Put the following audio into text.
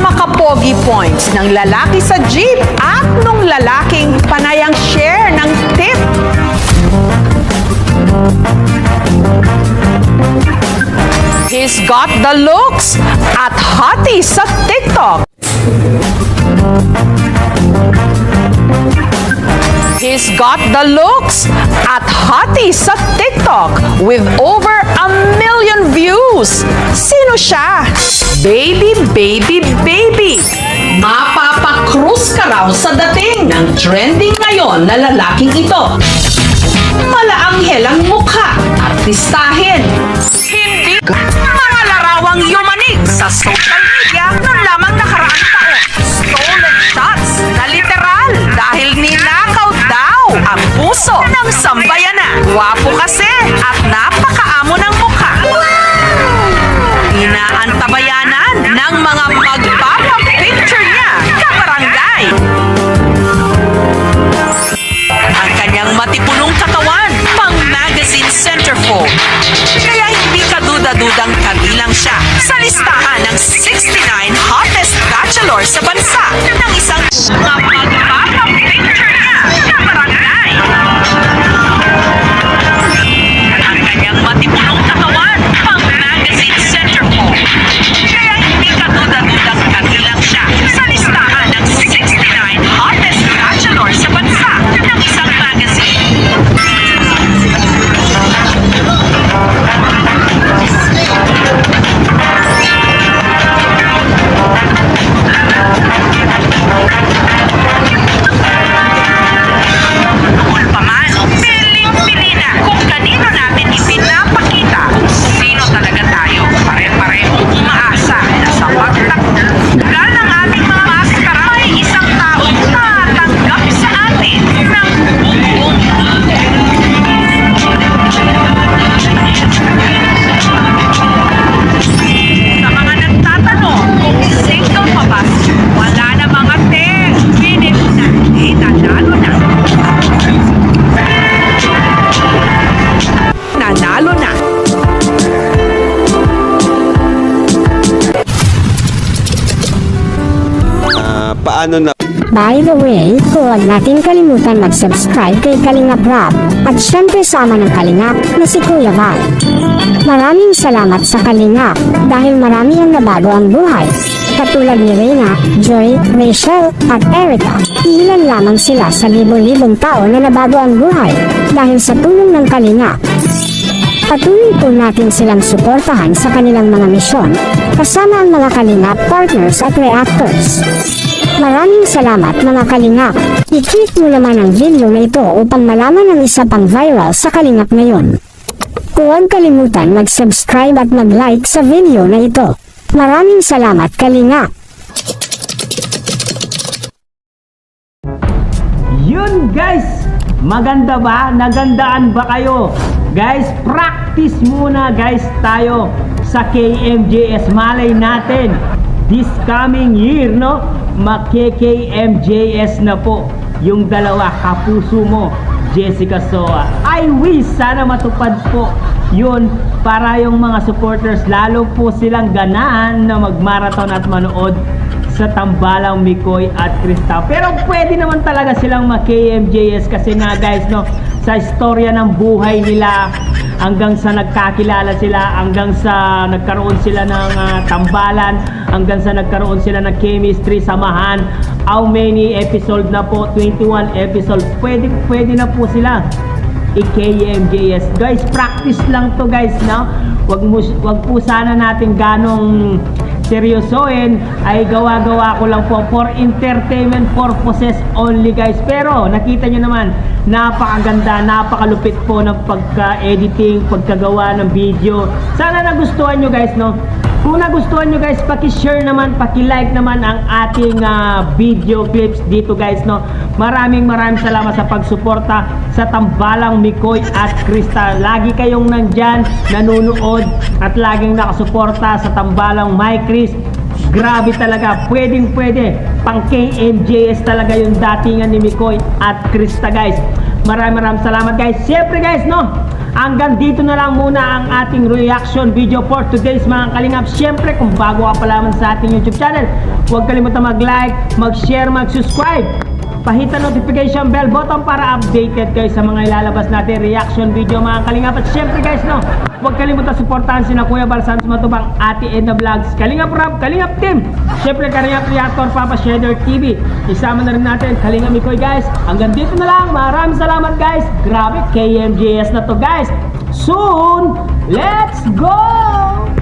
makapogi points ng lalaki sa jeep at nung lalaking panayang share ng tip. He's got the looks at hottie sa TikTok. He's got the looks at hottie sa TikTok with over 1 million views. Sino siya? Baby, baby, baby. Mapapakruise ka raw sa dating ng trending ngayon na lalaking ito. Malaanghel ang mukha, artistahin. Hindi mga larawang yumanig sa social media noong lamang nakaraang taon. Stolen shots na literal dahil ninakaw daw ang puso ng sambayanan. Gwapo kasi at napakaamo ng mukha. Inaantabayanan ng mga magpapapicture niya kabarangay. Ang kanyang matipunong katawan, pang magazine centerfold. Kaya hindi kaduda-dudang kabilang siya sa listahan ng 69 hottest bachelor sa bansa ng isang magpapapicture niya kabarangay. Ang kanyang matipunong katawan, pang magazine centerfold. Kaya hindi kaduda-dudang kabilang siya sa listahan ng 69 hottest bachelor sa bansa ng isang magazine. Noon pa man, piling-pili na kung kanino natin ipinapakita kung sino talaga tayo. Pare-parehong umaasa na sa pagtakgal ng ating mga maskara ay isang taong tatanggap sa atin ng buong mundo. Sa mga nagtatanong kung single pa ba, wala na mga ting, minute na, nanalo na. Nanalo na. Paano na By the way, huwag natin kalimutan mag-subscribe kay Kalingap Rob at syempre sama ng Kalingap na si Kuya Val. Maraming salamat sa Kalingap dahil marami ang nabago ang buhay. Katulad ni Reyna, Joy, Rachel at Erica. Ilan lamang sila sa libo-libong tao na nabago ang buhay dahil sa tulong ng Kalingap. Patuloy po natin silang suportahan sa kanilang mga misyon kasama ang mga Kalingap partners at reactors. Maraming salamat mga Kalingap. I-click mo naman ang video na ito upang malaman ang isa pang viral sa Kalingap ngayon. Huwag kalimutan mag-subscribe at mag-like sa video na ito. Maraming salamat Kalingap. Yun guys! Maganda ba? Nagandaan ba kayo? Guys, practice muna guys tayo sa KMJS. Malay natin this coming year, no? Mag-KMJS na po yung dalawa, kapuso mo, Jessica Soa. I wish sana matupad po yun para yung mga supporters lalo po silang ganaan na mag-marathon at manood sa Tambalang Mikoy at Krista. Pero pwede naman talaga silang mag-KMJS kasi nga guys, no, sa istorya ng buhay nila hanggang sa nagkakilala sila, hanggang sa nagkaroon sila ng tambalan, hanggang sa nagkaroon sila ng chemistry, samahan. How many episode na po? 21 episodes. Pwede na po sila i-KMJS. Guys, practice lang to guys, no? Wag po sana natin ganong seryosoin, ay gawa-gawa ko lang po for entertainment purposes only guys. Pero nakita nyo naman, napakaganda, napakalupit po ng pagka-editing, pagkagawa ng video. Sana nagustuhan nyo guys, no? Kung nagustuhan nyo guys, paki-share naman, paki-like naman ang ating video clips dito guys, no? Maraming salamat sa pagsuporta sa Tambalang Mikoy at Krista. Lagi kayong nandyan, nanonood at laging nakasuporta sa Tambalang My Chris. Grabe talaga, pwede pang KMJS talaga yung datingan ni Mikoy at Krista guys. Maraming salamat guys. Siyempre guys, no, hanggang dito na lang muna ang ating reaction video for today's mga kalingap. Siyempre, kung bago ka pa lamang sa ating YouTube channel, huwag kalimutan mag-like, mag-share, mag-subscribe. Pahita notification bell button para updated kayo sa mga ilalabas natin reaction video mga kalingap. At syempre guys, no, huwag kalimutan supportahan sina Kuya Bal Santos Matubang, Ate Edna Vlogs, Kalingap Rob, Kalingap Team, syempre Kalingap Reactor, Papa Shader TV. Isama na rin natin Kalingap Mikoy guys. Hanggang dito na lang, maraming salamat guys. Grabe, KMJS na to guys. Soon, let's go!